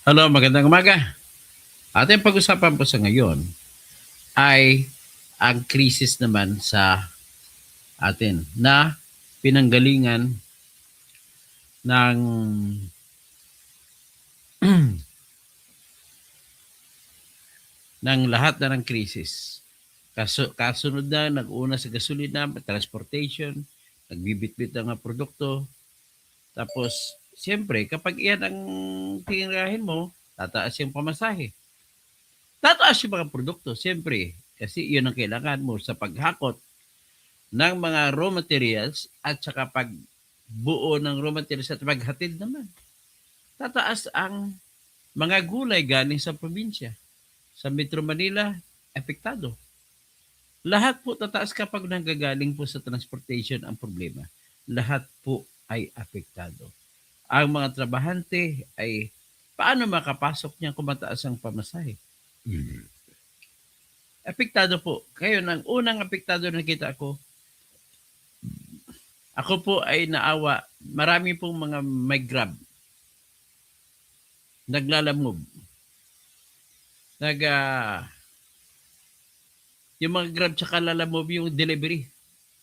Hello, magandang umaga. Ating pag-usapan po sa ngayon ay ang krisis naman sa atin na pinanggalingan ng ng lahat na ng krisis. Kasunod na, nag-una sa gasolina, transportation, nagbibitbit ng mga produkto. Tapos, siyempre, kapag iyan ang tinirahin mo, tataas yung pamasahe. Tataas yung mga produkto, siyempre, kasi iyon ang kailangan mo sa paghakot ng mga raw materials at saka pagbuo ng raw materials at paghatid naman. Tataas ang mga gulay galing sa probinsya. Sa Metro Manila, apektado. Lahat po tataas kapag nanggagaling po sa transportation ang problema. Lahat po ay apektado. Ang mga trabahante ay paano makapasok niya kung mataas ang pamasahe? Apektado po. Kayo, ang unang apektado na nakita ko, ako po ay naawa. Marami pong mga may Grab naglalamove. Nag, yung mga Grab tsaka lalamove yung delivery.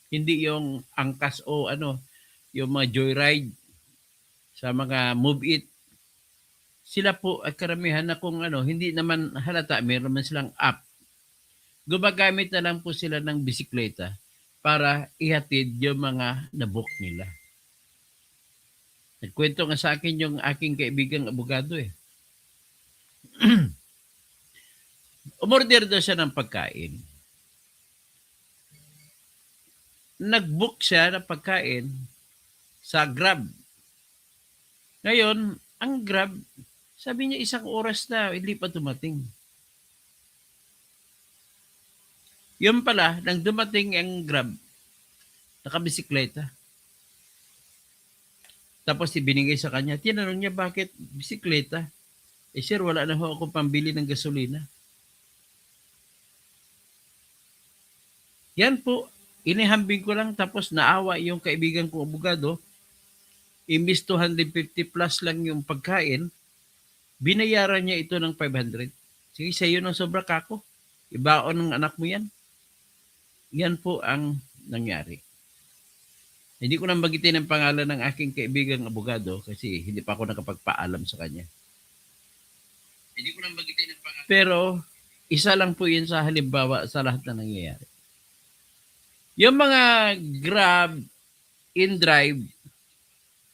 Hindi yung angkas o ano, yung mga joyride sa mga move it. Sila po ay karamihan na kung ano, hindi naman halata, meron man silang app. Gumagamit na lang po sila ng bisikleta para ihatid yung mga nabook nila. Nagkwento nga sa akin yung aking kaibigang abogado eh. Umorder daw siya ng pagkain. Nag-book siya ng pagkain sa Grab. Ngayon, ang Grab, sabi niya 1 oras na, hindi pa dumating. Yun pala, nang dumating ang Grab, nakabisikleta. Tapos ibinigay sa kanya, tinanong niya bakit bisikleta? Eh sir, wala na ho ako pambili ng gasolina. Yan po, inihambing ko lang tapos naawa yung kaibigan kong abogado. Imbis 250 plus lang yung pagkain, binayaran niya ito ng 500. Sige, sa iyo ng sobra kako. Ibaon ng anak mo yan. Yan po ang nangyari. Hindi ko nang bagitin ang pangalan ng aking kaibigang abogado kasi hindi pa ako nakapagpaalam sa kanya. Hindi ko nang bagitin ang pangalan. Pero isa lang po yun sa halimbawa sa lahat na nangyayari. Yung mga Grab, InDrive,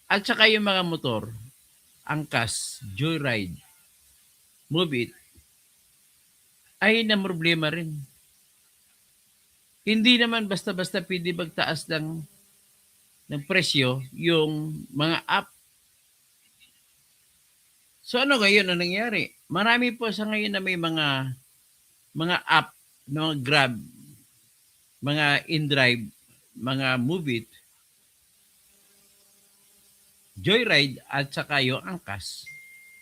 at saka yung mga motor, angkas, joyride, move it, ay na problema rin. Hindi naman basta-basta pwede magtaas ng presyo yung mga app. So ano ngayon ang nangyari? Marami po sa ngayon na may mga app, mga Grab, mga InDrive, mga Move It, Joyride at saka yung angkas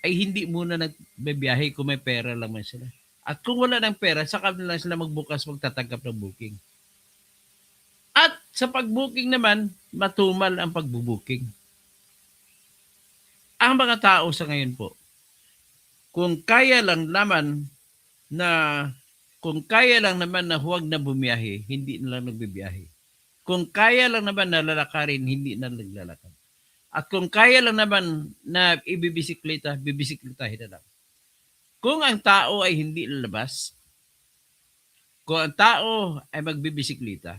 ay hindi muna nagbibiyahe kung may pera lang man sila. At kung wala ng pera, saka na lang sila magbukas magtatanggap ng booking. At sa pag-booking naman, matumal ang pag-booking. Ang mga tao sa ngayon po, kung kaya lang naman na kung kaya lang naman na huwag na bumiyahe, hindi na lang nagbibiyahe. Kung kaya lang naman na lalakarin, hindi na naglalakad. At kung kaya lang naman na ibibisikleta, bibisikletahin na lang. Kung ang tao ay hindi lalabas, kung ang tao ay magbibisikleta,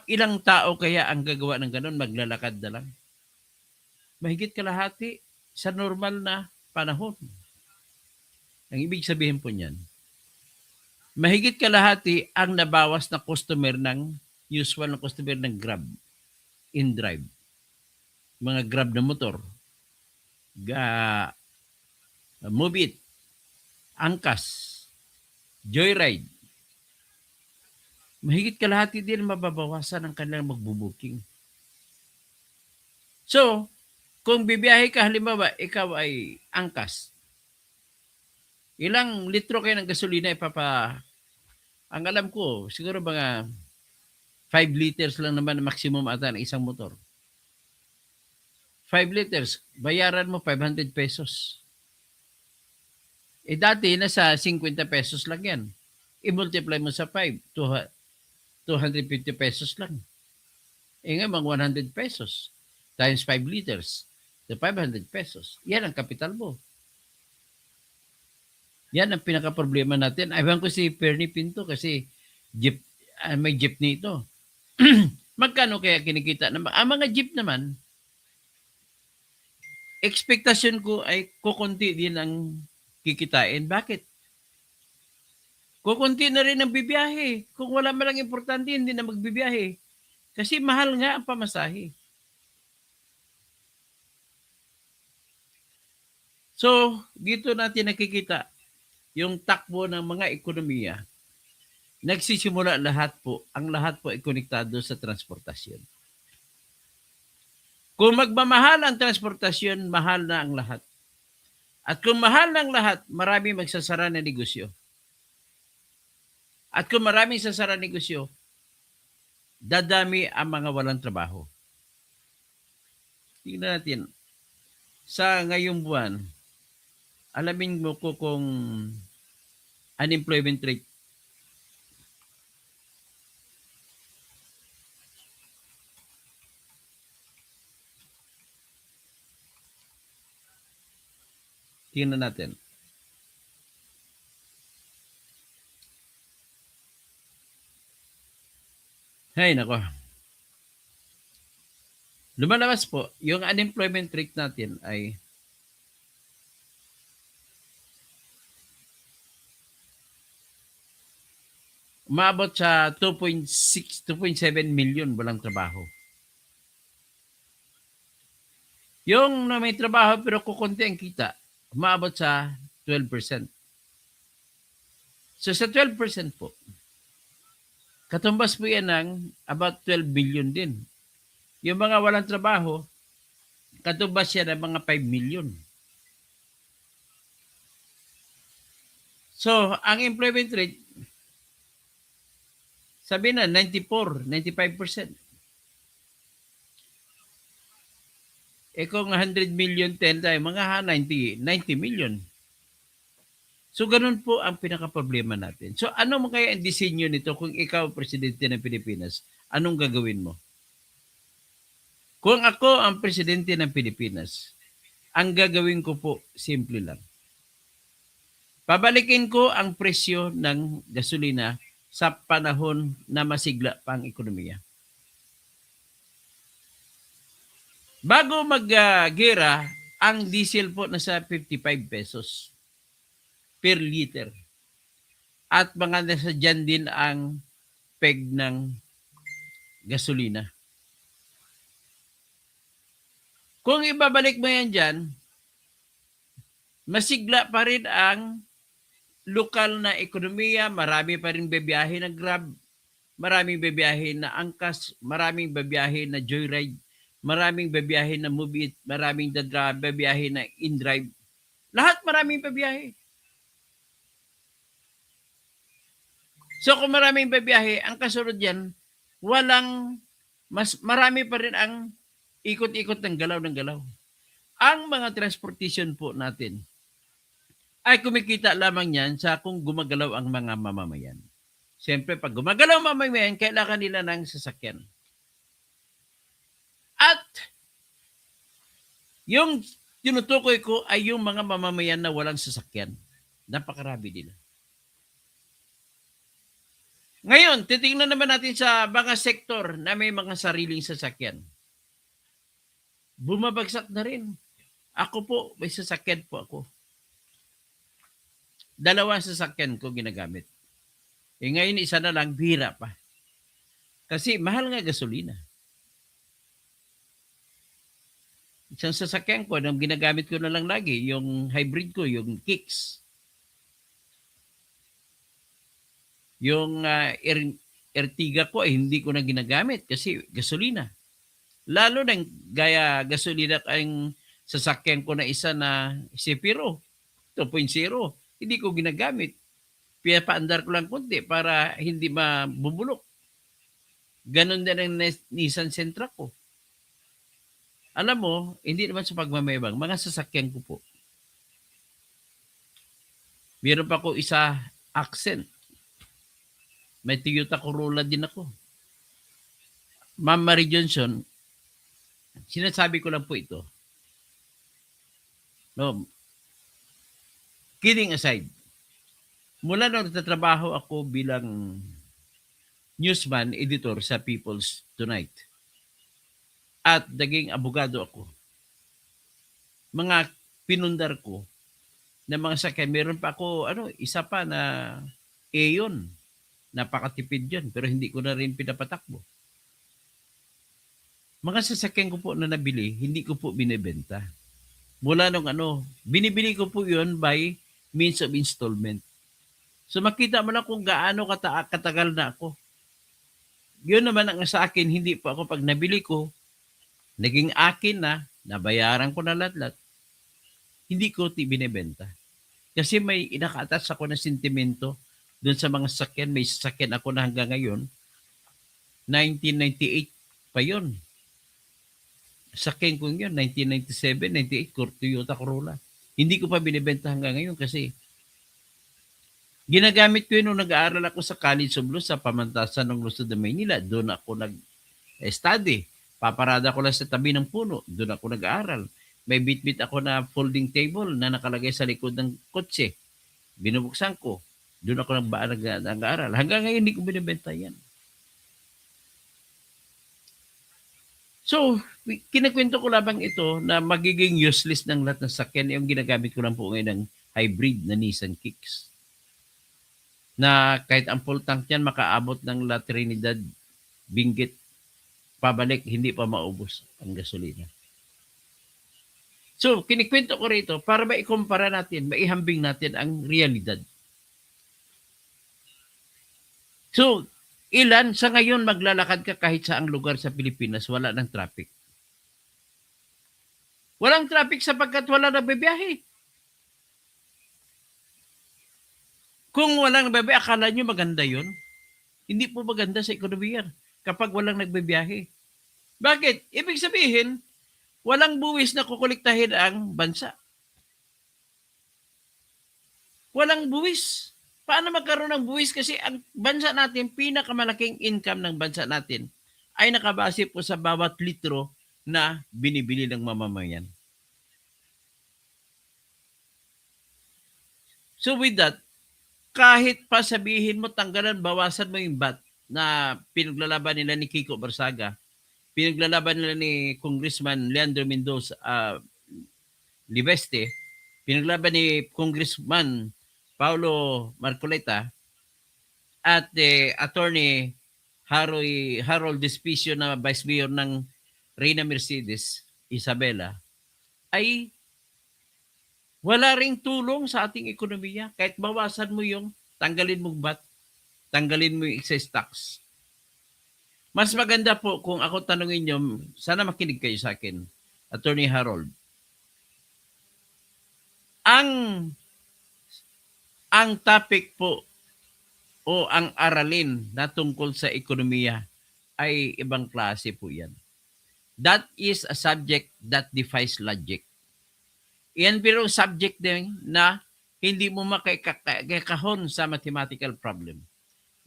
ilang tao kaya ang gagawa ng ganun, maglalakad na lang? Mahigit kalahati sa normal na panahon. Ang ibig sabihin po niyan, mahigit kalahati ang nabawas na customer ng usual na customer ng Grab, InDrive, mga Grab na motor, Move It, Angkas, Joyride. Mahigit kalahati din mababawasan ang kanilang magbubuking. So, kung bibiyahe ka, halimbawa, ikaw ay angkas, ilang litro kayo ng gasolina ang alam ko, siguro mga 5 liters lang naman maximum ata ng isang motor. 5 liters, bayaran mo 500 pesos. Dati, nasa 50 pesos lang yan. I-multiply mo sa 5, 250 pesos lang. Ngayon, mga 100 pesos times 5 liters, so 500 pesos. Yan ang kapital mo. Yan ang pinaka-problema natin. Aywan ko si Perny Pinto kasi may jeepney ito. Magkano kaya kinikita? Ang mga jeep naman, expectation ko ay kukunti din ang kikitain. Bakit? Kukunti na rin ang bibiyahe. Kung wala malang importante, hindi na magbibiyahe. Kasi mahal nga ang pamasahe. So, dito natin nakikita yung takbo ng mga ekonomiya. Nagsisimula lahat po, ang lahat po ay konektado sa transportasyon. Kung magmamahal ang transportasyon, mahal na ang lahat. At kung mahal ng lahat, marami magsasara ng negosyo. At kung maraming sasara ng negosyo, dadami ang mga walang trabaho. Tingnan natin, sa ngayong buwan, alamin mo ko kung unemployment rate. Tingnan natin. Hay nako. Lumalabas po, yung unemployment rate natin ay umabot sa 2.6, 2.7 million walang trabaho. Yung na may trabaho pero kukunti ang kita, umabot sa 12%. So sa 12% po, katumbas po yan ng about 12 billion din. Yung mga walang trabaho, katumbas yan ng mga 5 million. So, ang employment rate, sabi na 94, 95%. Kung 100 million 10 tayo, mga 90 million. So, ganun po ang pinaka-problema natin. So, ano mo kaya ang disenyo nito kung ikaw presidente ng Pilipinas? Anong gagawin mo? Kung ako ang presidente ng Pilipinas, ang gagawin ko po, simple lang. Pabalikin ko ang presyo ng gasolina sa panahon na masigla pa ang ekonomiya. Bago mag-gera, ang diesel po nasa 55 pesos per liter. At mga nasa dyan din ang peg ng gasolina. Kung ibabalik mo yan dyan, masigla pa rin ang lokal na ekonomiya, marami pa rin bebiyahe na Grab, maraming bebiyahe na Angkas, maraming bebiyahe na Joyride, maraming bebiyahe na Move It, maraming bebiyahe na InDrive. Lahat maraming bebiyahe. So kung maraming bebiyahe, ang kasunod yan, marami pa rin ang ikot-ikot ng galaw. Ang mga transportation po natin ay kumikita lamang yan sa kung gumagalaw ang mga mamamayan. Siyempre, pag gumagalaw ang mamamayan, kailangan nila ng sasakyan. At yung tinutukoy ko ay yung mga mamamayan na walang sasakyan. Napakarami nila. Ngayon, titingnan naman natin sa mga sektor na may mga sariling sasakyan. Bumabagsak na rin. Ako po, may sasakyan po ako. 2 sasakyan ko ginagamit. Ngayon, isa na lang, bira pa. Kasi mahal nga gasolina. Isang sasakyan ko, ang ginagamit ko na lang lagi, yung hybrid ko, yung Kicks. Yung Ertiga ko ay hindi ko na ginagamit kasi gasolina. Lalo ng gaya gasolina ang sasakyan ko na isa na Zephyro 2.0, hindi ko ginagamit. Paandar ko lang konti para hindi mabubulok. Ganon din ang Nissan Sentra ko. Alam mo, hindi naman sa pagmamayabang, mga sasakyan ko po. Meron pa ko isa, Accent. May Toyota Corolla din ako. Ma'am Marie Johnson, sinasabi ko lang po ito. No, kidding aside, mula nung nagtatrabaho ako bilang newsman, editor sa People's Tonight, at naging abogado ako, mga pinundar ko na mga sakyan, meron pa ako, isa pa na Aeon. Napakatipid yun, pero hindi ko na rin pinapatakbo. Mga sasakyan ko po na nabili, hindi ko po binibenta. Mula nung binibili ko po yun by means of installment. So makita mo lang kung gaano katagal na ako. Yun naman ang sa akin, hindi po ako pag nabili ko, naging akin na, nabayaran ko na lahat, hindi ko binibenta. Kasi may inaka-attach ako na sentimento doon sa mga sasakyan. May sasakyan ako na hanggang ngayon, 1998 pa yun. Sasakyan ko yun, 1997, 98, Toyota Corolla. Hindi ko pa binibenta hanggang ngayon kasi ginagamit ko yun nung nag-aaral ako sa College of Law sa Pamantasan ng Luzon de Maynila. Doon ako nag-study. Paparada ko lang sa tabi ng puno. Doon ako nag-aaral. May bit-bit ako na folding table na nakalagay sa likod ng kotse. Binubuksan ko. Doon ako nag-aaral. Hanggang ngayon, hindi ko binibenta yan. So, kinakwento ko lamang ito na magiging useless ng lahat ng sakyan. Yung ginagamit ko lang po ngayon ng hybrid na Nissan Kicks. Na kahit ang full tank yan, makaabot ng La Trinidad, Benguet, pabalik, hindi pa maubos ang gasolina. So, kinikwento ko rito para maikumpara natin, maihambing natin ang realidad. So, ilan sa ngayon maglalakad ka kahit saang lugar sa Pilipinas, wala ng traffic. Walang traffic sapagkat wala nagbibiyahe. Kung walang nagbibiyahe, akala nyo maganda yun? Hindi po maganda sa ekonomiya kapag walang nagbibiyahe. Bakit? Ibig sabihin, walang buwis na kukolektahin ang bansa. Walang buwis. Paano magkaroon ng buwis? Kasi ang bansa natin, pinakamalaking income ng bansa natin ay nakabase po sa bawat litro na binibili ng mamamayan. So with that, kahit pa sabihin mo, tanggalan, bawasan mo yung VAT na pinaglalaban nila ni Kiko Barsaga, pinaglalaban nila ni Congressman Leandro Mendoza Libeste, pinaglaban ni Congressman Paulo Marcoleta at Attorney Harold Despicio na Vice Mayor ng Reyna Mercedes Isabela, ay wala ring tulong sa ating ekonomiya. Kahit bawasan mo yung tanggalin mong VAT, tanggalin mo yung excess tax. Mas maganda po kung ako tanungin nyo, sana makinig kayo sa akin, Attorney Harold. Ang topic po o ang aralin na tungkol sa ekonomiya ay ibang klase po yan. That is a subject that defies logic. Yan pero subject din na hindi mo makakahon sa mathematical problem.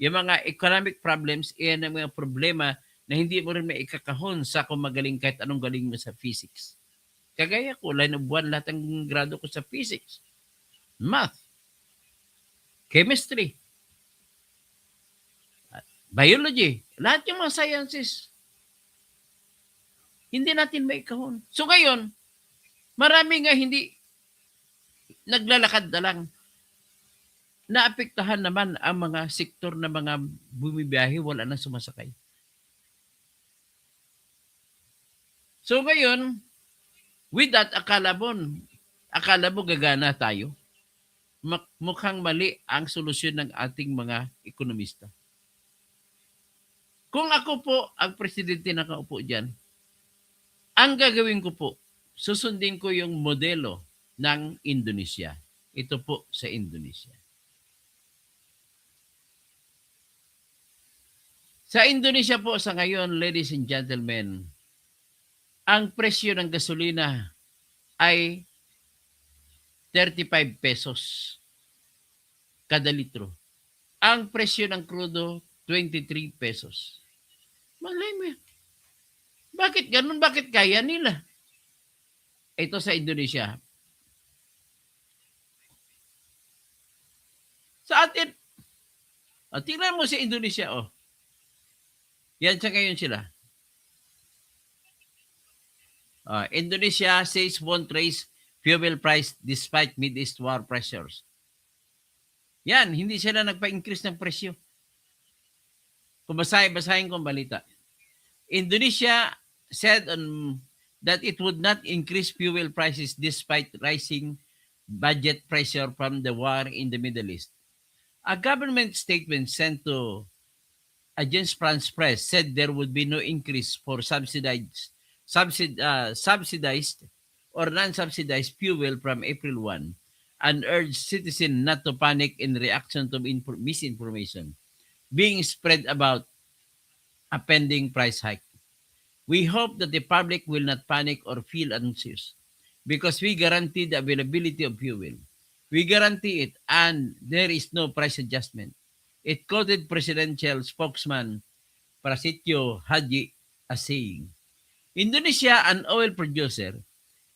Yung mga economic problems, yan ang mga problema na hindi mo rin maikakahon sa kung magaling kahit anong galing mo sa physics. Kagaya ko, line of one, lahat ng grado ko sa physics, math, chemistry, biology, lahat yung mga sciences, hindi natin maikahon. So ngayon, marami nga hindi naglalakad na lang. Naapektahan naman ang mga sektor na mga bumibiyahe, wala na sumasakay. So ngayon, with that, akala mo gagana tayo. Mukhang mali ang solusyon ng ating mga ekonomista. Kung ako po ang presidente na nakaupo dyan, ang gagawin ko po, susundin ko yung modelo ng Indonesia. Ito po sa Indonesia. Sa Indonesia po sa ngayon, ladies and gentlemen, Ang presyo ng gasolina ay 35 pesos kada litro. Ang presyo ng krudo, 23 pesos. Malay mo yan. Bakit ganun? Bakit kaya nila? Ito sa Indonesia. Sa atin, tingnan mo si Indonesia, Yan sa ngayon sila. Indonesia says won't raise fuel price despite Middle East war pressures. Yan, hindi sila nagpa-increase ng presyo. Kung basahin ko ang balita. Indonesia said that it would not increase fuel prices despite rising budget pressure from the war in the Middle East. A government statement sent to Agence France Presse said there would be no increase for subsidized or non-subsidized fuel from April 1 and urged citizens not to panic in reaction to misinformation being spread about a pending price hike. We hope that the public will not panic or feel anxious because we guarantee the availability of fuel. We guarantee it and there is no price adjustment. It quoted presidential spokesman Prasetyo Haji as saying, Indonesia, an oil producer,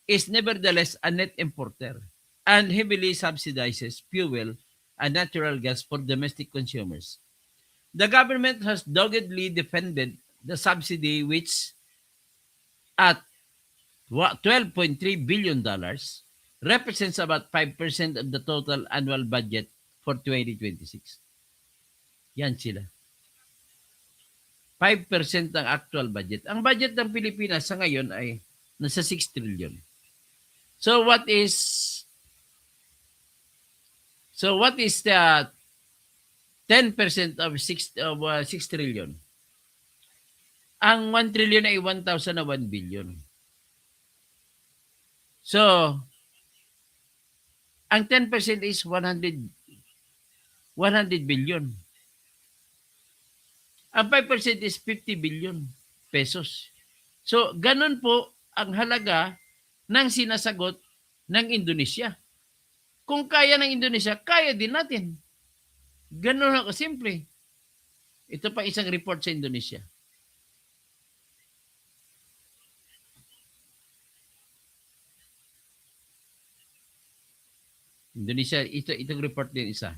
is nevertheless a net importer and heavily subsidizes fuel and natural gas for domestic consumers. The government has doggedly defended the subsidy which at $12.3 billion represents about 5% of the total annual budget for 2026. Yan sila. 5% ng actual budget. Ang budget ng Pilipinas sa ngayon ay nasa 6 trillion. So what is the 10% of 6 trillion? Ang 1 trillion ay 1,001 billion. So, ang 10% is 100 billion. Ang 5% is 50 billion pesos. So, ganun po ang halaga ng sinasagot ng Indonesia. Kung kaya ng Indonesia, kaya din natin. Ganun ako simple. Ito pa isang report sa Indonesia. Indonesia, itong report din isa.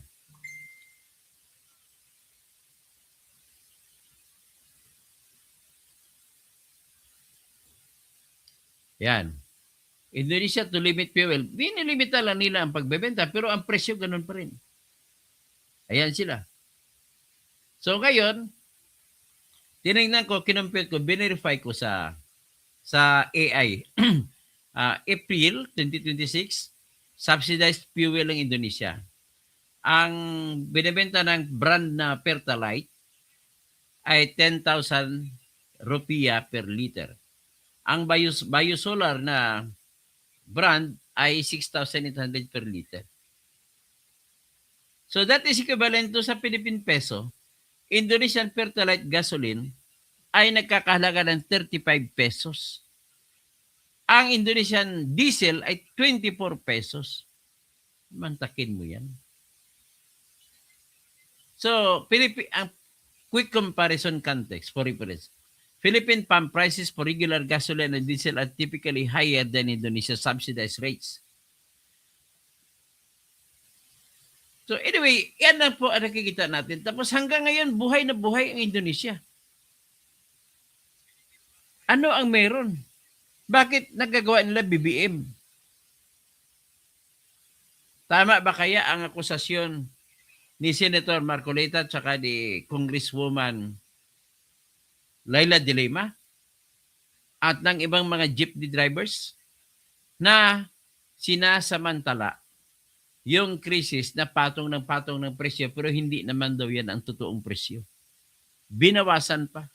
Yan. Indonesia to limit fuel. Binilimita lang nila ang pagbebenta pero ang presyo ganun pa rin. Ayan sila. So ngayon, tinignan ko, kinumpute ko, binirify ko sa AI. April 2026, subsidized fuel ng Indonesia. Ang binibenta ng brand na Pertalite ay 10,000 rupiah per liter. Ang Biosolar na brand ay 6,800 per liter. So that is equivalent to sa Philippine peso. Indonesian Pertalite gasoline ay nagkakahalaga ng 35 pesos. Ang Indonesian diesel ay 24 pesos. Mantakin mo yan. So, ang quick comparison context for reference. Philippine pump prices for regular gasoline and diesel are typically higher than Indonesia's subsidized rates. So anyway, yan lang po ang nakikita natin. Tapos hanggang ngayon, buhay na buhay ang Indonesia. Ano ang meron? Bakit nagagawa nila BBM? Tama ba kaya ang akusasyon ni Senator Marcoleta at saka ni Congresswoman Laila De Lima at ng ibang mga jeepney drivers na sinasamantala yung krisis na patong ng presyo pero hindi naman daw yan ang totoong presyo. Binawasan pa.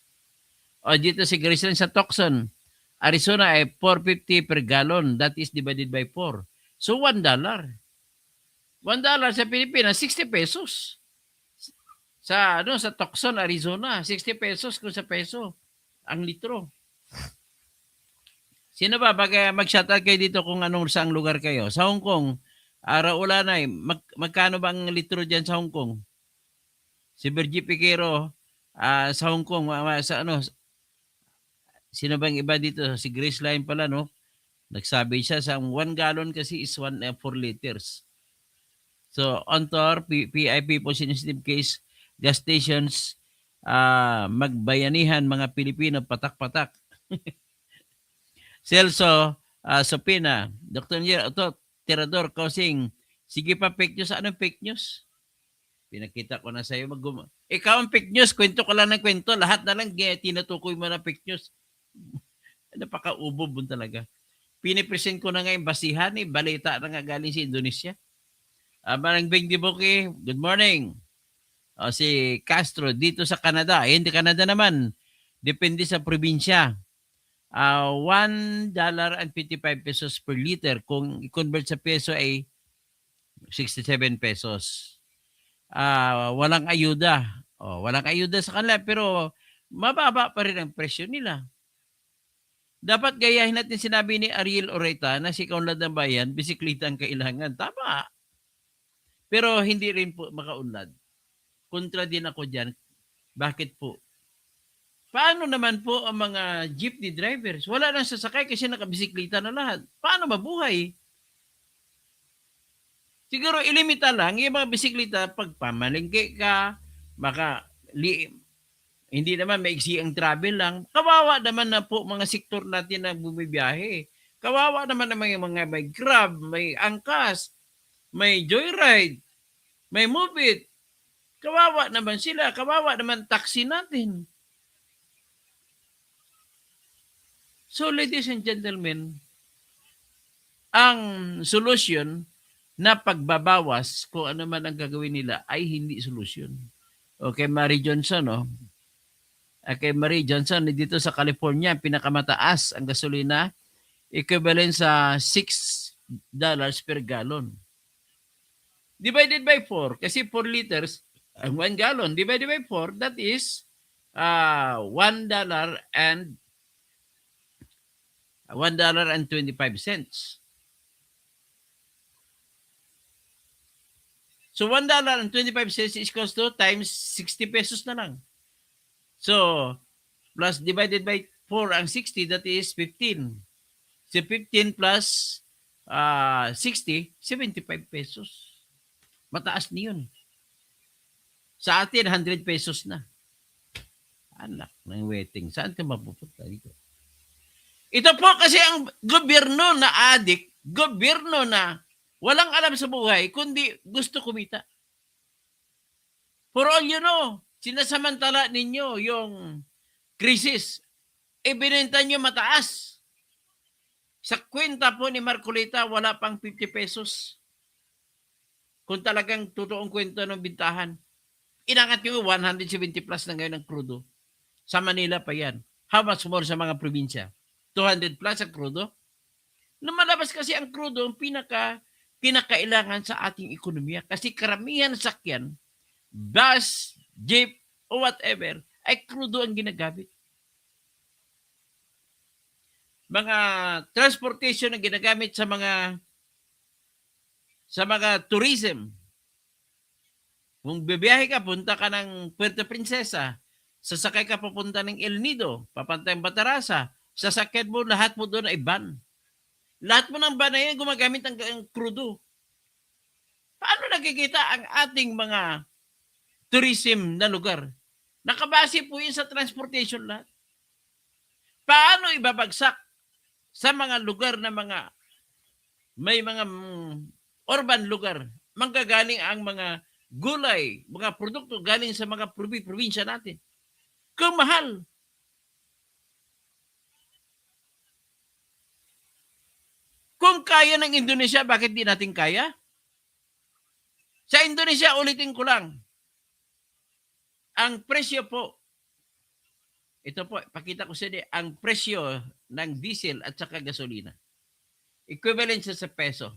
O dito si Graceland sa Tucson, Arizona ay 4.50 per gallon. That is divided by 4. So $1. $1 sa Pilipinas, 60 pesos. Sa Tucson, Arizona, 60 pesos kung sa peso ang litro. Sino ba? Baka mag-shoutout kayo dito kung anong saang lugar kayo. Sa Hong Kong, Raulanay, magkano ba ang litro dyan sa Hong Kong? Si Virgie Piquero, sa Hong Kong, sa ano, sino bang iba dito? Si Grace Line pala, no? Nagsabi siya sa 1 gallon kasi is 4 liters. So, on tour, PIP po sensitive case, gas stations, magbayanihan mga Pilipino, patak-patak. Celso, Sopina, Dr. Nier, ito, Tirador, Kausing, sige pa fake news. Anong fake news? Pinakita ko na sa iyo. Ikaw ang fake news, kwento ka lang ng kwento. Lahat na lang tinutukoy mo na fake news. Napaka-ubob mo talaga. Pinipresent ko na nga yung basihan, balita na nga galing sa Indonesia. Marang Bing Dibuki, good morning. Si Castro, dito sa Canada. Hindi Canada naman. Depende sa probinsya. $1.55 per liter. Kung i-convert sa peso ay 67 pesos. Walang ayuda. Walang ayuda sa kanila pero mababa pa rin ang presyo nila. Dapat gayahin natin sinabi ni Ariel Oreta na si kaunlad ng bayan, bisikleta ang kailangan. Tama. Pero hindi rin po makaunlad. Kontra din ako dyan. Bakit po? Paano naman po ang mga jeepney drivers? Wala nang sasakay kasi nakabisikleta na lahat. Paano mabuhay? Siguro ilimita lang yung mga bisikleta pag pamalingke ka, hindi naman maiksi ang travel lang. Kawawa naman na po mga sektor natin na bumibiyahe. Kawawa naman ang mga may Grab, may Angkas, may Joyride, may Move-It. Kawawa naman sila. Kawawa naman taxi natin. So ladies and gentlemen, ang solusyon na pagbabawas kung ano man ang gagawin nila ay hindi solusyon. Okay, Marie Johnson, kay Marie Johnson, dito sa California, pinakamataas ang gasolina, equivalent sa $6 per gallon. Divided by 4, kasi 4 liters, ang 1 gallon, divided by 4, that is $1 and $1.25. So $1.25 is equals to times 60 pesos na lang. So, plus divided by 4 ang 60, that is 15. So 15 plus 60, 75 pesos. Mataas na yun. Sa atin, 100 pesos na. Anak ng waiting. Saan ka mapupunta dito? Ito po kasi ang gobyerno na adik, gobyerno na walang alam sa buhay, kundi gusto kumita. For all you know, sinasamantala ninyo yung krisis. Ibinenta nyo mataas. Sa kwenta po ni Marcolita, wala pang 50 pesos. Kung talagang totoong kwento ng bintahan. Inangat nyo 170 plus na ngayon ng krudo. Sa Manila pa yan. How much more sa mga probinsya? 200 plus ang krudo? Lumalabas kasi ang krudo ang pinakailangan sa ating ekonomiya. Kasi karamihan sa sakyan, bus, jeep, o whatever, ay krudo ang ginagamit. Mga transportation na ginagamit sa mga tourism. Kung bibiyahe ka, punta ka ng Puerto Princesa, sasakay ka papunta ng El Nido, papantay Batarasa, sasakyan mo, lahat mo doon ay van. Lahat mo ng van na yan, gumagamit ang krudo. Paano nakikita ang ating mga tourism na lugar? Nakabase po yun sa transportation lahat. Paano ibabagsak sa mga lugar na may mga urban lugar, manggagaling ang mga gulay, mga produkto galing sa mga probinsya natin. Kung mahal. Kung kaya ng Indonesia, bakit di natin kaya? Sa Indonesia, ulitin ko lang, ang presyo po, ito po, pakita ko sa inyo, ang presyo ng diesel at saka gasolina. Equivalent siya sa peso.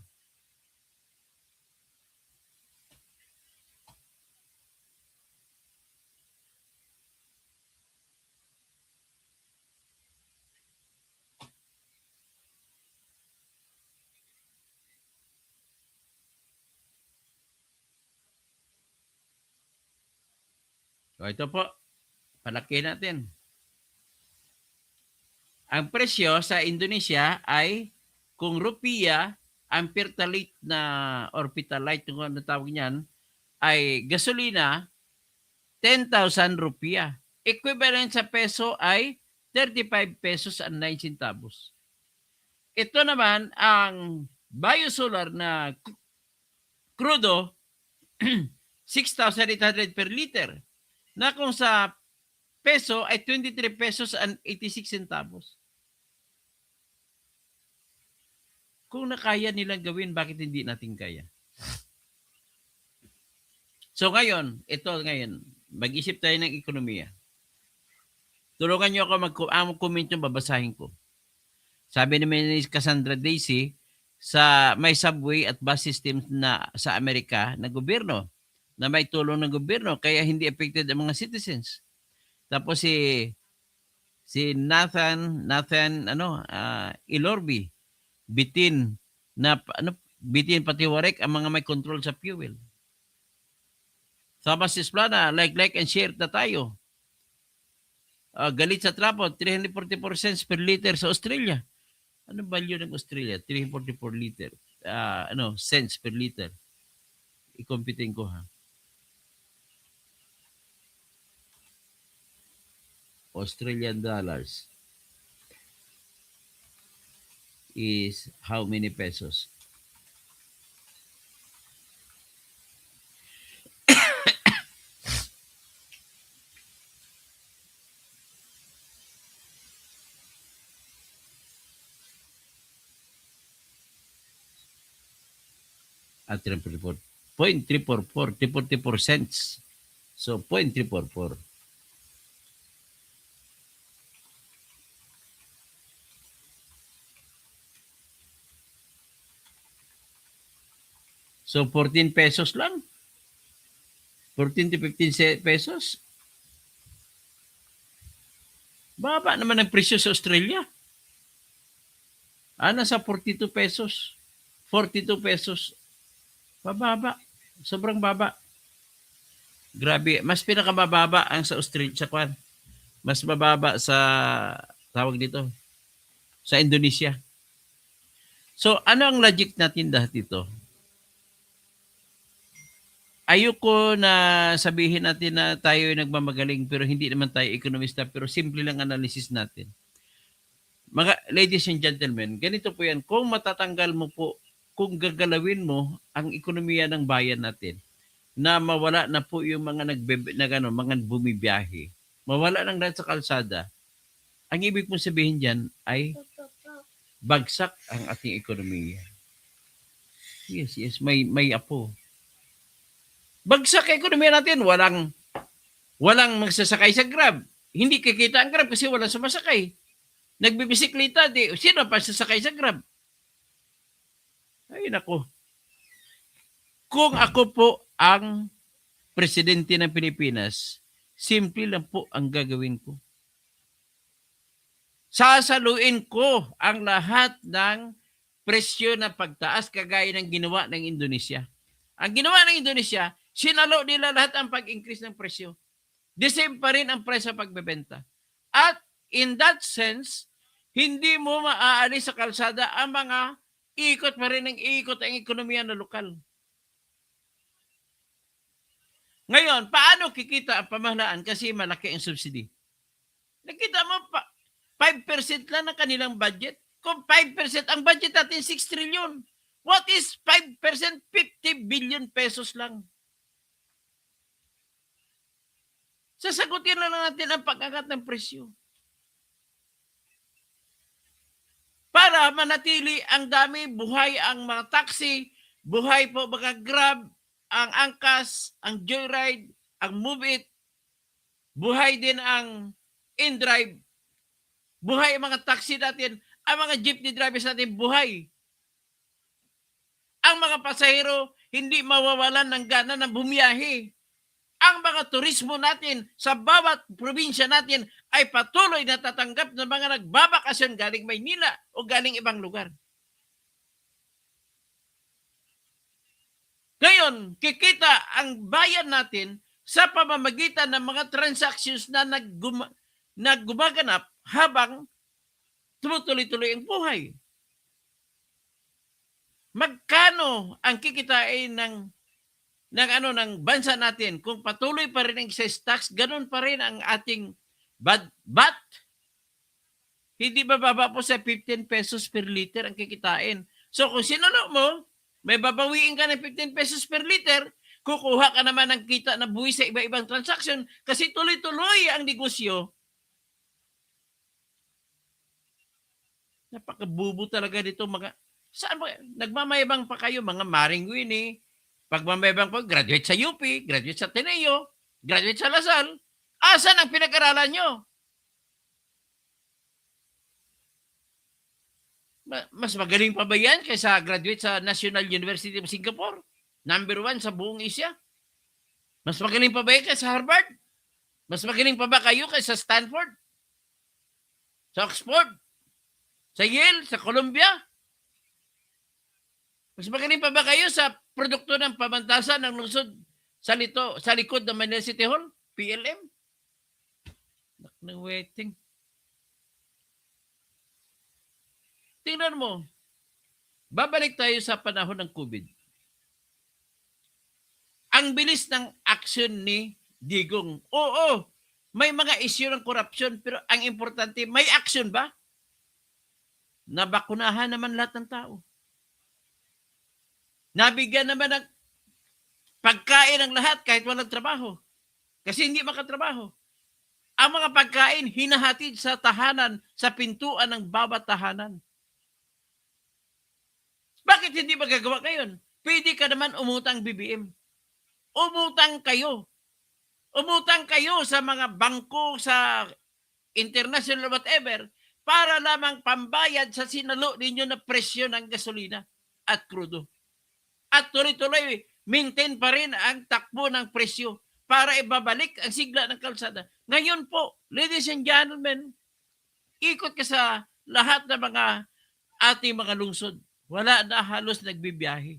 So ito po, palaki natin. Ang presyo sa Indonesia ay kung rupiya, ang pertalite na or pitalite kung ano tawag niyan ay gasolina 10,000 rupiah. Equivalent sa peso ay 35 pesos and 9 centavos. Ito naman ang biosolar na crudo 6,800 per liter na kung sa peso ay 23 pesos and 86 centavos. Kung nakaya nilang gawin, bakit hindi natin kaya? So ngayon, mag-isip tayo ng ekonomiya. Tulungan niyo ako mag-comment yung babasahin ko. Sabi naman ni Cassandra Daisy, sa may subway at bus system na sa Amerika na gobyerno, na may tulong ng gobyerno, kaya hindi affected ang mga citizens. Tapos si Nathan Ilorbi, bitin bitin patiwarek ang mga may control sa fuel. Thomas Esplana, like and share na tayo. Galit sa trapo, 344 cents per liter sa Australia. Ano value ng Australia? 344 liter. Cents per liter. I-computing ko ha. Australian dollars is how many pesos? At 344 cents. So 0.344. So 14 pesos lang. 14 to 15 pesos. Baba naman ang presyo sa Australia. Nasa 42 pesos. 42 pesos. Bababa. Sobrang baba. Grabe. Mas pinakamababa ang sa Australia. Sa kwan. Mas mababa sa tawag dito. Sa Indonesia. So, ano ang logic natin dito? Ayoko na sabihin natin na tayo ay nagmamagaling pero hindi naman tayo ekonomista pero simple lang analysis natin. Mga ladies and gentlemen, ganito po yan. Kung matatanggal mo po, kung gagalawin mo ang ekonomiya ng bayan natin, na mawala na po yung mga mga bumibiyahe, mawala lang lahat sa kalsada, ang ibig mong sabihin dyan ay bagsak ang ating ekonomiya. Yes, may apo. Bagsak ang ekonomiya natin, walang magsasakay sa Grab. Hindi kikita ang Grab kasi walang sumasakay. Nagbibisikleta, sino pa sasakay sa Grab? Ay, nako. Kung ako po ang presidente ng Pilipinas, simple lang po ang gagawin ko. Sasaluin ko ang lahat ng presyo na pagtaas kagaya ng ginawa ng Indonesia. Ang ginawa ng Indonesia, sinalo nila lahat ang pag-increase ng presyo. The same pa rin ang presyo pagbebenta. At in that sense, hindi mo maaalis sa kalsada ang mga ikot pa rin ang ekonomiya na lokal. Ngayon, paano kikita ang pamahalaan kasi malaki ang subsidy? Nakita mo, 5% lang ng kanilang budget. Kung 5%, ang budget natin 6 trillion. What is 5%? 50 billion pesos lang. Sasagutin lang natin ang pag-angat ng presyo. Para manatili ang dami, buhay ang mga taxi, buhay po mga Grab, ang Angkas, ang Joyride, ang Move It, buhay din ang InDrive, buhay ang mga taxi natin, ang mga jeepney drivers natin, buhay. Ang mga pasahero, hindi mawawalan ng gana ng bumiyahe. Ang mga turismo natin sa bawat probinsya natin ay patuloy na tatanggap ng mga nagbabakasyon galing Maynila o galing ibang lugar. Ngayon, kikita ang bayan natin sa pamamagitan ng mga transactions na naggumaganap habang tumutuloy-tuloy ang buhay. Magkano ang kikitain ng bansa natin kung patuloy pa rin ang excess tax, ganun pa rin ang ating but hindi bababa po sa 15 pesos per liter ang kikitain. So kung sinulo mo, may babawiin ka ng 15 pesos per liter, kukuha ka naman ng kita na buwi sa iba-ibang transaction kasi tuloy-tuloy ang negosyo. Napakabubo talaga dito mga, saan ba, nagmamayabang pa kayo mga Maring Winnie, pagmamayabang pa, graduate sa UP, graduate sa Ateneo, graduate sa Lasal, asan ang pinag-aralan nyo? Mas magaling pa ba yan kaysa graduate sa National University of Singapore? Number 1 sa buong Asia? Mas magaling pa ba yan kaysa Harvard? Mas magaling pa ba kayo kaysa Stanford? Sa Oxford? Sa Yale? Sa Columbia? Mas magaling pa ba kayo sa produkto ng pamantasan ng lungsod sa likod ng Manila City Hall? PLM? Ng waiting. Tingnan mo, babalik tayo sa panahon ng COVID. Ang bilis ng action ni Digong. Oo, may mga issue ng corruption, pero ang importante, may action ba? Nabakunahan naman lahat ng tao. Nabigyan naman ng pagkain ng lahat kahit walang trabaho. Kasi hindi makatrabaho. Ang mga pagkain, hinahatid sa tahanan, sa pintuan ng bawat tahanan. Bakit hindi magagawa ngayon? Pwede ka naman umutang BBM. Umutang kayo. Umutang kayo sa mga bangko, sa international whatever, para lamang pambayad sa sinalo ninyo na presyo ng gasolina at krudo. At tuloy-tuloy, maintain pa rin ang takbo ng presyo para ibabalik ang sigla ng kalsada. Ngayon po, ladies and gentlemen, ikot ka sa lahat ng mga ating mga lungsod. Wala na halos nagbibiyahe.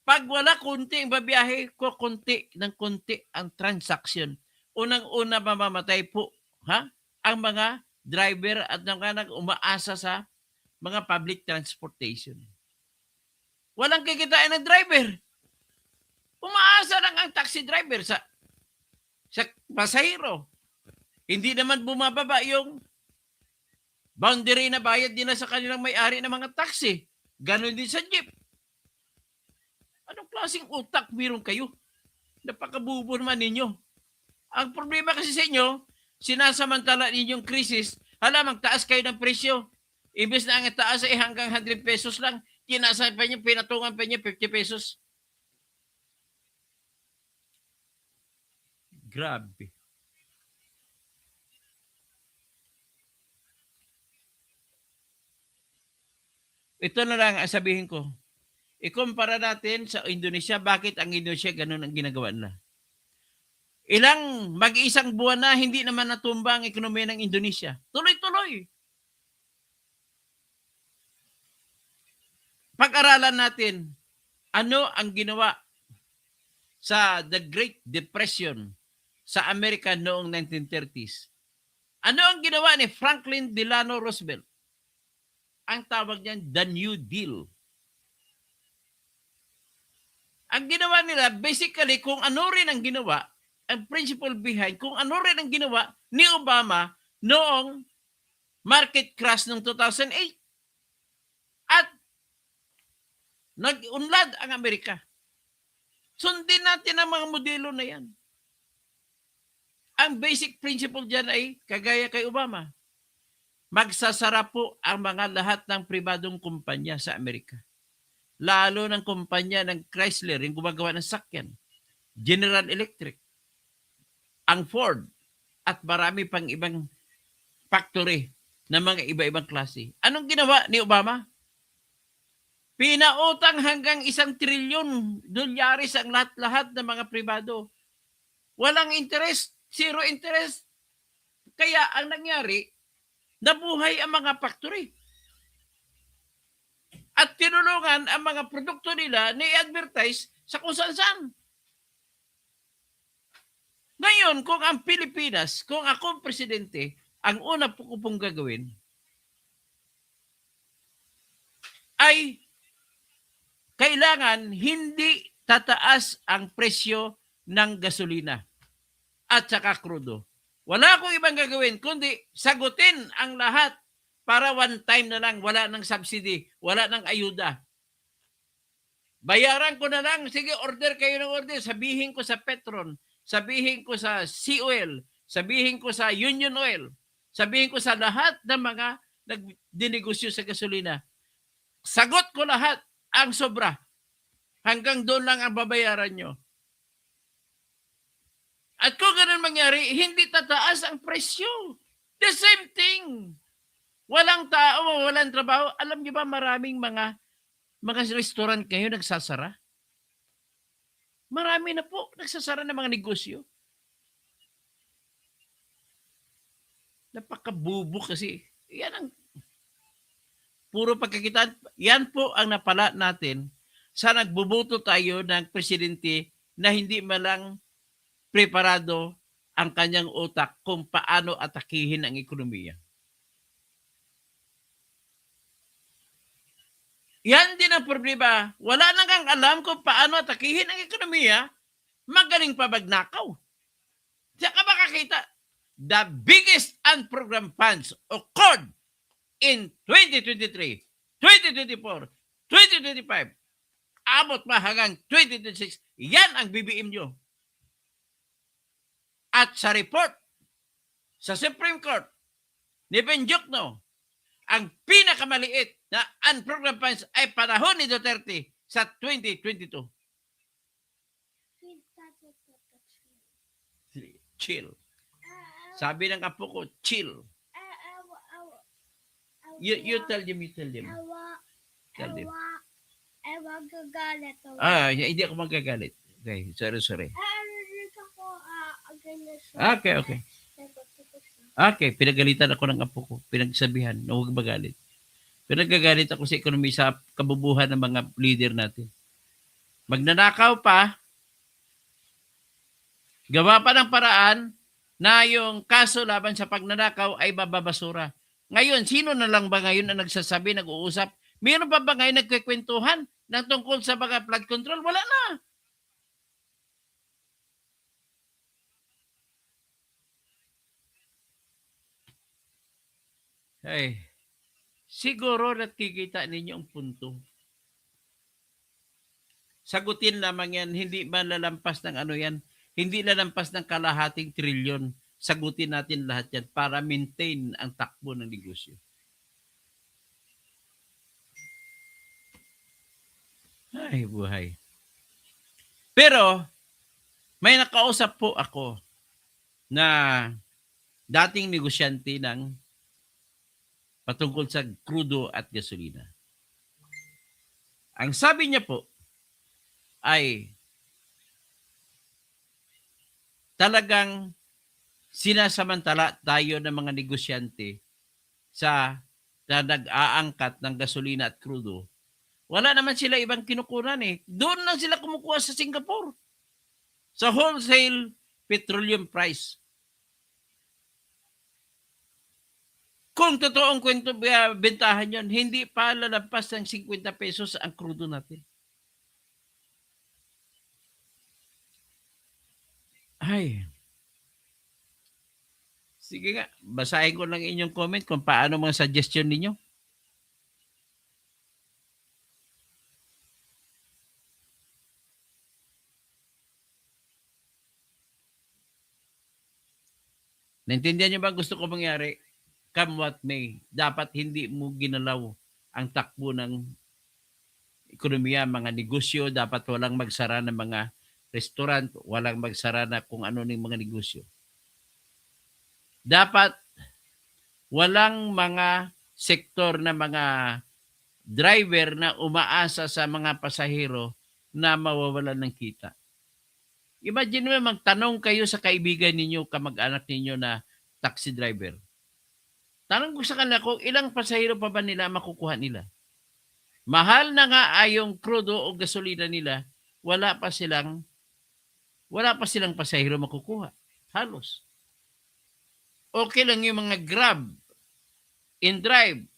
Pag wala konti ang babiyahe, konti ng konti ang transaction. Unang-una mamamatay po ang mga driver at mga umaasa sa mga public transportation. Walang kikitain ng driver. Umaasa lang ang taxi driver sa pasahero. Hindi naman bumababa yung boundary na bayad nila sa kanilang may-ari ng mga taxi. Ganon din sa jeep. Anong klaseng utak meron kayo? Napakabubo naman ninyo. Ang problema kasi sa inyo, sinasamantala ninyong krisis, magtaas kayo ng presyo. Imbes na ang taas ay hanggang 100 pesos lang, kinasa pa niyo, pinatungan pa niyo 50 pesos. Grabe. Ito na lang ang sabihin ko. Ikumpara natin sa Indonesia, bakit ang Indonesia ganun ang ginagawa nila. Ilang mag-isang buwan na hindi naman natumba ang ekonomiya ng Indonesia. Tuloy-tuloy. Pag-aralan natin, ano ang ginawa sa The Great Depression sa Amerika noong 1930s? Ano ang ginawa ni Franklin Delano Roosevelt? Ang tawag niyan, The New Deal. Ang ginawa nila, basically, kung ano rin ang ginawa, ang principle behind, kung ano rin ang ginawa ni Obama noong market crash noong 2008. At nag-unlad ang Amerika. Sundin natin ang mga modelo na yan. Ang basic principle dyan ay, kagaya kay Obama, magsasara po ang mga lahat ng pribadong kumpanya sa Amerika. Lalo ng kumpanya ng Chrysler, yung gumagawa ng sakyan, General Electric, ang Ford, at marami pang ibang factory na mga iba-ibang klase. Anong ginawa ni Obama? Pinautang hanggang $1 trilyon ang lahat-lahat ng mga pribado. Walang interest, zero interest. Kaya ang nangyari, nabuhay ang mga factory. At tinulungan ang mga produkto nila na i-advertise sa kung saan-saan. Ngayon, kung ang Pilipinas, kung ako presidente, ang una po ko pong gagawin ay kailangan hindi tataas ang presyo ng gasolina at saka krudo. Wala akong ibang gagawin kundi sagutin ang lahat para one time na lang, wala ng subsidy, wala ng ayuda. Bayaran ko na lang, sige, order kayo ng order, sabihin ko sa Petron, sabihin ko sa Sea Oil, sabihin ko sa Union Oil, sabihin ko sa lahat ng mga nagdinegosyo sa gasolina. Sagot ko lahat ang sobra. Hanggang doon lang ang babayaran nyo. At kung ganun mangyari, hindi tataas ang presyo. The same thing. Walang tao, walang trabaho. Alam niyo ba maraming mga restaurant kayo nagsasara? Marami na po nagsasara ng mga negosyo. Napakabubo kasi. Yan ang puro pagkakitaan. Yan po ang napala natin sa nagbuboto tayo ng presidente na hindi malang preparado ang kanyang utak kung paano atakihin ang ekonomiya. Yan din ang problema. Wala na kang alam kung paano atakihin ang ekonomiya, magaling pa magnakaw. Saka makakita, the biggest unprogrammed funds occurred in 2023, 2024, 2025, abot pa hanggang 2026. Yan ang BBM nyo. At sa report sa Supreme Court ni Benjokno, ang pinakamaliit na unprogrammed funds ay panahon ni Duterte sa 2022. Chill. Sabi ng apo ko, chill. You tell them, you tell them. Tell them. Magagalit ako. Hindi ako magagalit. Okay, sorry. Okay. Okay, pinagalitan ako ng apo ko. Pinagsabihan na huwag magalit. Pinagagalit ako sa ekonomi, sa kabubuhan ng mga leader natin. Magnanakaw pa, gawa pa ng paraan na yung kaso laban sa pagnanakaw ay bababasura. Ngayon, sino na lang ba ngayon na nagsasabi, nag-uusap? Mayroon pa ba ngayon nagkikwentuhan ng tungkol sa mga flood control? Wala na. Ay, siguro nakikita ninyo ang punto. Sagutin lamang yan, hindi malalampas ng ano yan, hindi lalampas ng kalahating trilyon. Sagutin natin lahat yan para maintain ang takbo ng negosyo. Ay, buhay. Pero, may nakausap po ako na dating negosyante ng patungkol sa krudo at gasolina. Ang sabi niya po ay talagang sinasamantala tayo ng mga negosyante sa na nag-aangkat ng gasolina at krudo. Wala naman sila ibang kinukunan eh. Doon lang sila kumukuha sa Singapore. Sa wholesale petroleum price. Kung totoong kwento bentahan yon, hindi pa lalampas ng 50 pesos ang krudo natin. Ay. Sige nga, basahin ko lang inyong comment kung paano mga suggestion ninyo. Naintindihan niyo ba gusto ko mangyari? Come what may, dapat hindi mo ginalaw ang takbo ng ekonomiya, mga negosyo, dapat walang magsara ng mga restaurant, walang magsara na kung ano ng mga negosyo. Dapat walang mga sektor na mga driver na umaasa sa mga pasahero na mawawalan ng kita. Imagine mo, magtanong kayo sa kaibigan ninyo, kamag-anak ninyo na taxi driver. Tanong ko sa kanila kung ilang pasahero pa ba nila makukuha nila. Mahal na nga ay yung krudo o gasolina nila, wala pa silang pasahero makukuha. Halos. Okay lang yung mga Grab, InDrive,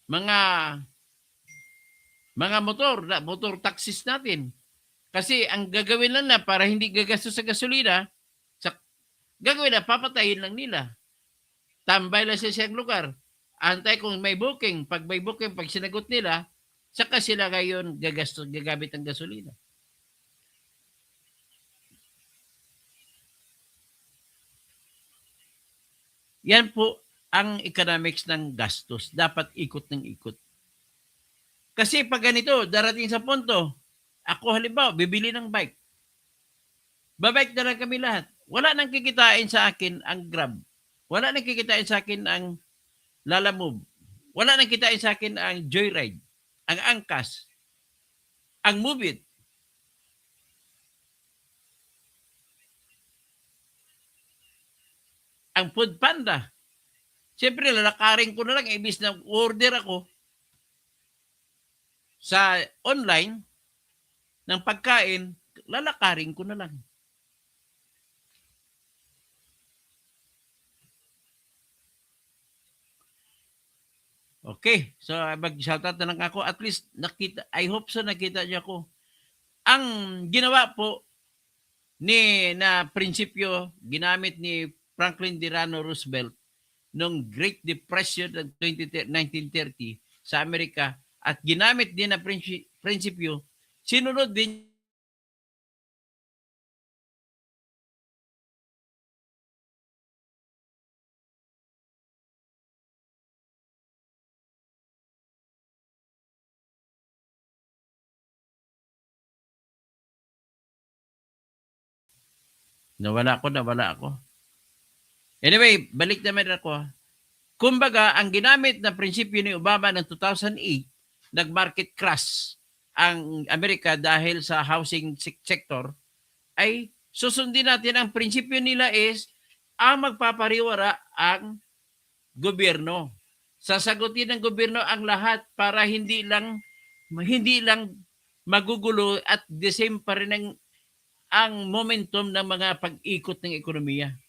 mga motor taxis natin. Kasi ang gagawin lang na para hindi gagastos sa gasolina, sa, gagawin na, papatayin lang nila. Tambay lang sa siyang lugar. Antay kung may booking. Pag may booking, pag sinagot nila, saka sila ngayon gagamit ng gasolina. Yan po ang economics ng gastos. Dapat ikot ng ikot. Kasi pag ganito, darating sa punto, ako halimbawa, bibili ng bike. Babike na lang kami lahat. Wala nang kikitain sa akin ang Grab. Wala nang kikitain sa akin ang Lalamove. Wala nang kikitain sa akin ang Joyride, ang Angkas, ang Move It. Ang Food Panda. Siyempre, lalakarin ko na lang. Ibis na order ako sa online ng pagkain, lalakarin ko na lang. Okay. So, mag-shoutout na lang ako. At least, nakita, I hope so nakita niyo ako. Ang ginawa po na prinsipyo, ginamit ni Franklin Delano Roosevelt noong Great Depression ng 1930 sa Amerika at ginamit din na prinsipyo, sinunod din nawala ako. Anyway, balik naman ako. Kumbaga, ang ginamit na prinsipyo ni Obama ng 2008, nag-market crash ang Amerika dahil sa housing sector, ay susundin natin ang prinsipyo nila is ang magpapariwara ang gobyerno. Sasagutin ng gobyerno ang lahat para hindi lang magugulo at the same pa rin ang momentum ng mga pag-ikot ng ekonomiya.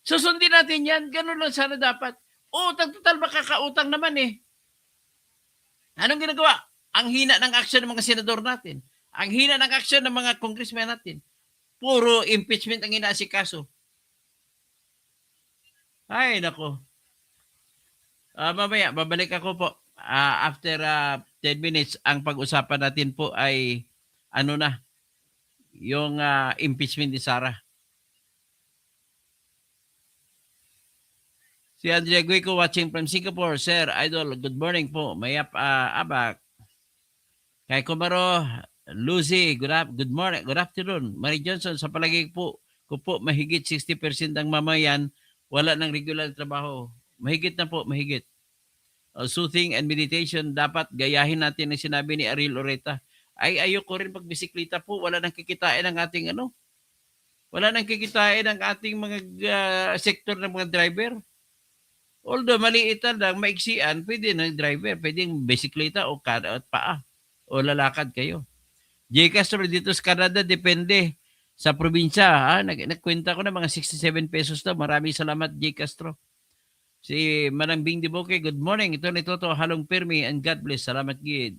Susundin natin yan. Ganun lang sana dapat. Utang total, makakautang naman eh. Anong ginagawa? Ang hina ng aksyon ng mga senador natin. Ang hina ng aksyon ng mga congressmen natin. Puro impeachment ang inaasikaso. Ay, nako. Mamaya, babalik ako po. After 10 minutes, ang pag-usapan natin po ay ano na, yung impeachment ni Sarah. Si Andrea Guico watching from Singapore. Sir, Idol, good morning po. Mayap Abak. Kay Kumaro, Lucy, good morning, good afternoon. Mary Johnson, sa palagay po, mahigit 60% ang mamayan wala ng regular trabaho. Mahigit na po, mahigit. Soothing and meditation, dapat gayahin natin ang sinabi ni Ariel Oreta. Ay, ayoko rin magbisikleta po. Wala nang kikitain ang ating wala nang kikitain ang ating mga sektor ng mga driver. Although maliit lang, maiksian, pwede ng driver, pwedeng bisikleta o kada at paa o lalakad kayo. J. Castro dito sa Canada, depende sa probinsya. Nagkwenta ko na mga 67 pesos na. Maraming salamat, J. Castro. Si Manang Bing Diboke, good morning. Ito ni Toto, halong pirmi and God bless. Salamat, Gid.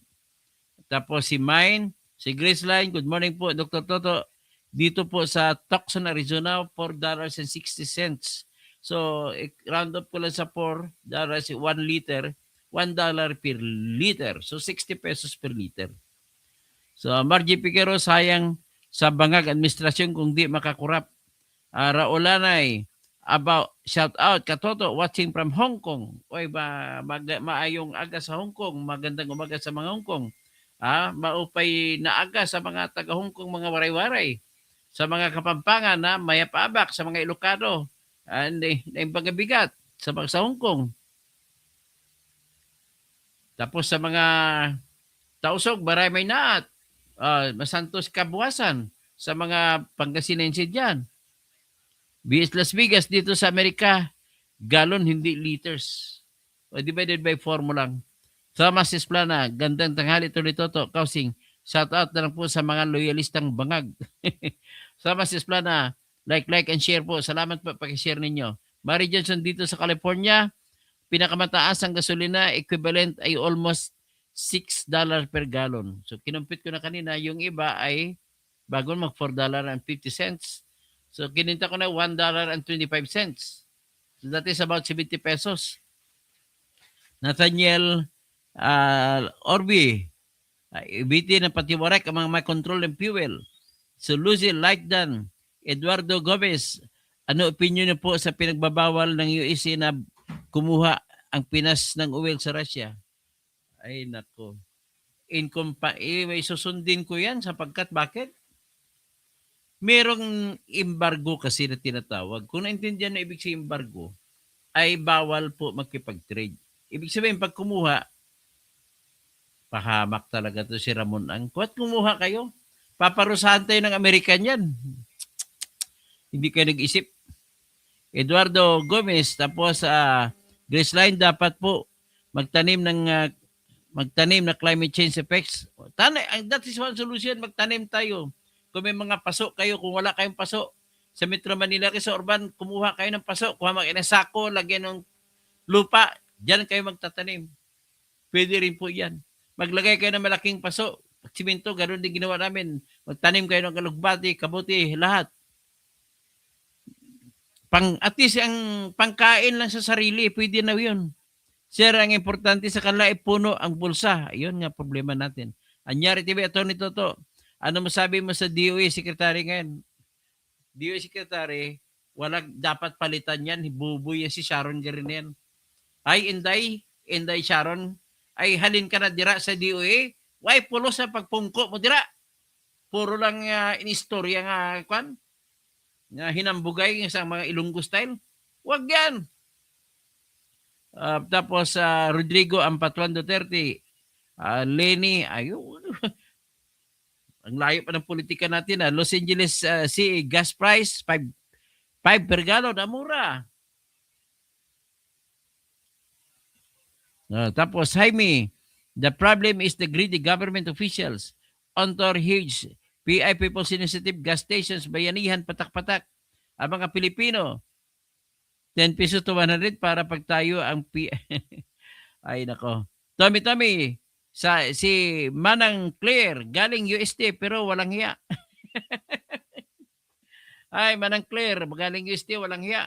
Tapos si Mine, si Grace Line, good morning po, Dr. Toto. Dito po sa Tucson, Arizona, $4.60. So, round up ko lang sa $4, 1 liter, $1 per liter. So, 60 pesos per liter. So, Margie Piquero, sayang sa bangag administrasyon kung di makakurap. Raulanay, about shout out Katoto watching from Hong Kong. Oy, maayong aga sa Hong Kong, magandang umaga sa mga Hong Kong. Maupay na aga sa mga taga Hong Kong, mga waray-waray. Sa mga Kapampangan na mayapabak, sa mga Ilocano, na pagabigat sa Hong Kong. Tapos sa mga Tausog, Baray may naat, Masantos Kabuasan, sa mga Pangasinense dyan. BS Las Vegas dito sa Amerika, galon hindi liters. Divided by 4 mo lang. Thomas Esplana, gandang tanghali ito ni Toto, Kausing. Shout out na lang po sa mga loyalistang bangag. Thomas Esplana, Like and share po. Salamat po paki-share ninyo. Mary Johnson dito sa California, pinakamataas ang gasolina equivalent ay almost $6 per gallon. So kinumpit ko na kanina, yung iba ay bago mag $4.50. So kininta ko na $1.25. So that is about 70 pesos. Nathaniel Orbi, ibitin ng patiwarak ang mga may control ng fuel. So Lucy Lightdan, Eduardo Gomez, ano opinion niyo po sa pinagbabawal ng USA na kumuha ang Pinas ng oil sa Russia? Ay nako. May susundin ko yan sapagkat bakit? Merong embargo kasi na tinatawag. Kung naintindihan na ibig sa embargo, ay bawal po makipag-trade. Ibig sabihin, pag kumuha, pahamak talaga to si Ramon Angkot. Kumuha kayo. Paparusahan tayo ng American yan. Hindi kayo nag-isip. Eduardo Gomez, tapos Grace Line, dapat po magtanim na climate change effects. That is one solution, magtanim tayo. Kung may mga paso kayo, kung wala kayong paso, sa Metro Manila, sa Urban, kumuha kayo ng paso, kuha kayo ng sako, lagyan ng lupa, diyan kayo magtatanim. Pwede rin po yan. Maglagay kayo ng malaking paso, simento, ganoon din ginawa namin. Magtanim kayo ng kalugbati, kabuti, lahat. At least ang pangkain lang sa sarili, pwede na yun. Sir, ang importante sa kanila ay puno ang bulsa. Ayun nga problema natin. Anyari TV, Atty. Toto, ano masabi mo sa DOE Secretary ngayon? DOE Secretary, dapat palitan yan. Bubuy si Sharon Garinen. Ay, Inday Sharon, ay halin ka na dira sa DOE. Why pulo sa pagpungko mo dira? Puro lang inistorya nga kwan. Nga hinambugay ng isang mga Ilonggo style. Wag yan. Tapos Rodrigo Ampatuan Duterte, Lenny, ang layo pa ng politika natin. Los Angeles gas price, 5 per gallon, mura. Tapos Jaime, the problem is the greedy government officials. Ontor huge PI People's Initiative gas stations, bayanihan, patak-patak. Ang mga Pilipino, 10 pesos to 100 para pagtayo ang Ay nako. Tommy, si Manang Claire, galing UST pero walang hiya. Ay, Manang Claire, galing UST, walang hiya.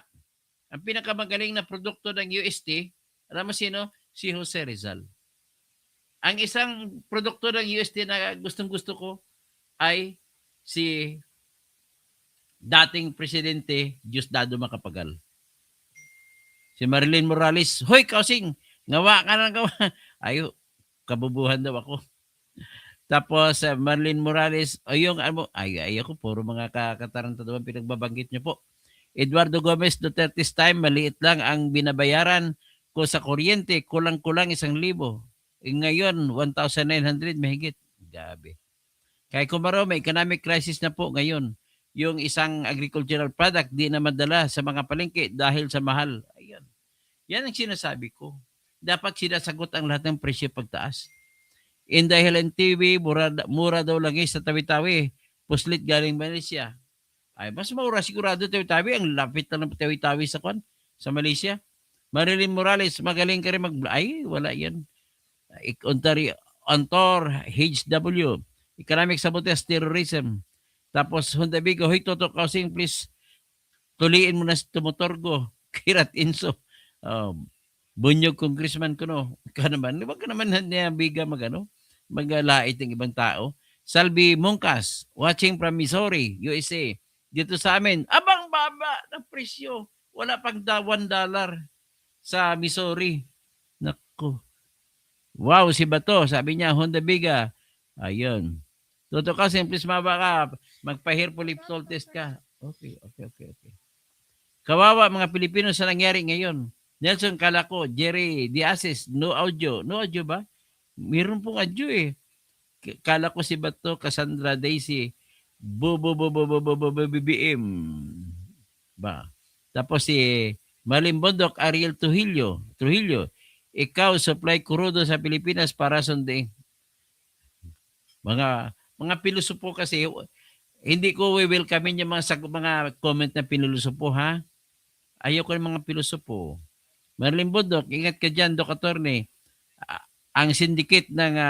Ang pinakamagaling na produkto ng UST, alam mo sino? Si Jose Rizal. Ang isang produkto ng UST na gustong-gusto ko ay si dating presidente Diosdado Macapagal. Si Marilyn Morales, hoy Kausing, ngawa ka na gawa. Ayo, kabubuhan daw ako. Tapos Marilyn Morales, ayoko, puro mga katarantaduhan pinagbabanggit niyo po. Eduardo Gomez Duterte's time, maliit lang ang binabayaran ko sa kuryente, kulang-kulang 1,000. Ngayon, 1,900 mahigit. Gabi. Kaya kumaro, may economic crisis na po ngayon. Yung isang agricultural product di na madala sa mga palengke dahil sa mahal. Ayan. Yan ang sinasabi ko. Dapat sinasagot ang lahat ng presyo pagtaas. Inday Helen TV, mura daw lang sa Tawi-Tawi. Puslit galing Malaysia. Ay, mas mura sigurado Tawi-Tawi. Ang lapit na ng Tawi-Tawi sa Malaysia. Marilyn Morales, magaling ka rin wala yan. Ontor, HW. Economic sabotage, terrorism. Tapos Honda Bigo, hoy Toto Kausing, please tuliin mo na si Tumotorgo, Kirat Inso, Bunyog Congressman ko no. Ka naman, wag ka naman niya biga magalait ng ibang tao. Salvi Mungkas, watching from Missouri, USA. Dito sa amin, abang baba ng presyo. Wala pang $1 sa Missouri. Nako. Wow, si Bato, sabi niya, Honda Biga. Ayun. Toto Kausing, please maba ka. Magpa-hair polyptol test ka. Okay. Kawawa mga Pilipino sa nangyari ngayon. Nelson Calako, Jerry Diases, no audio. No audio ba? Meron pong audio eh. Calako si Bato, Cassandra Daisy, BBM. Ba? Tapos si Malimbondok, Ariel Trujillo. Ikaw, supply crudo sa Pilipinas para sundin. Mga pilosopo kasi, Hindi ko welcome yung mga comment na pinulosopo, ha? Ayoko ng mga pilosopo. Marlin Bondok, ingat ka dyan, Dok Attorney. Ang syndicate ng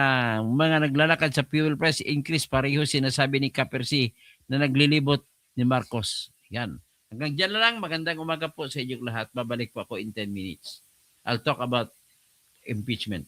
mga naglalakad sa fuel price increase, pareho sinasabi ni Kapersi na naglilibot ni Marcos. Yan. Hanggang dyan na lang. Magandang umaga po sa inyong lahat. Babalik po ako in 10 minutes. I'll talk about impeachment.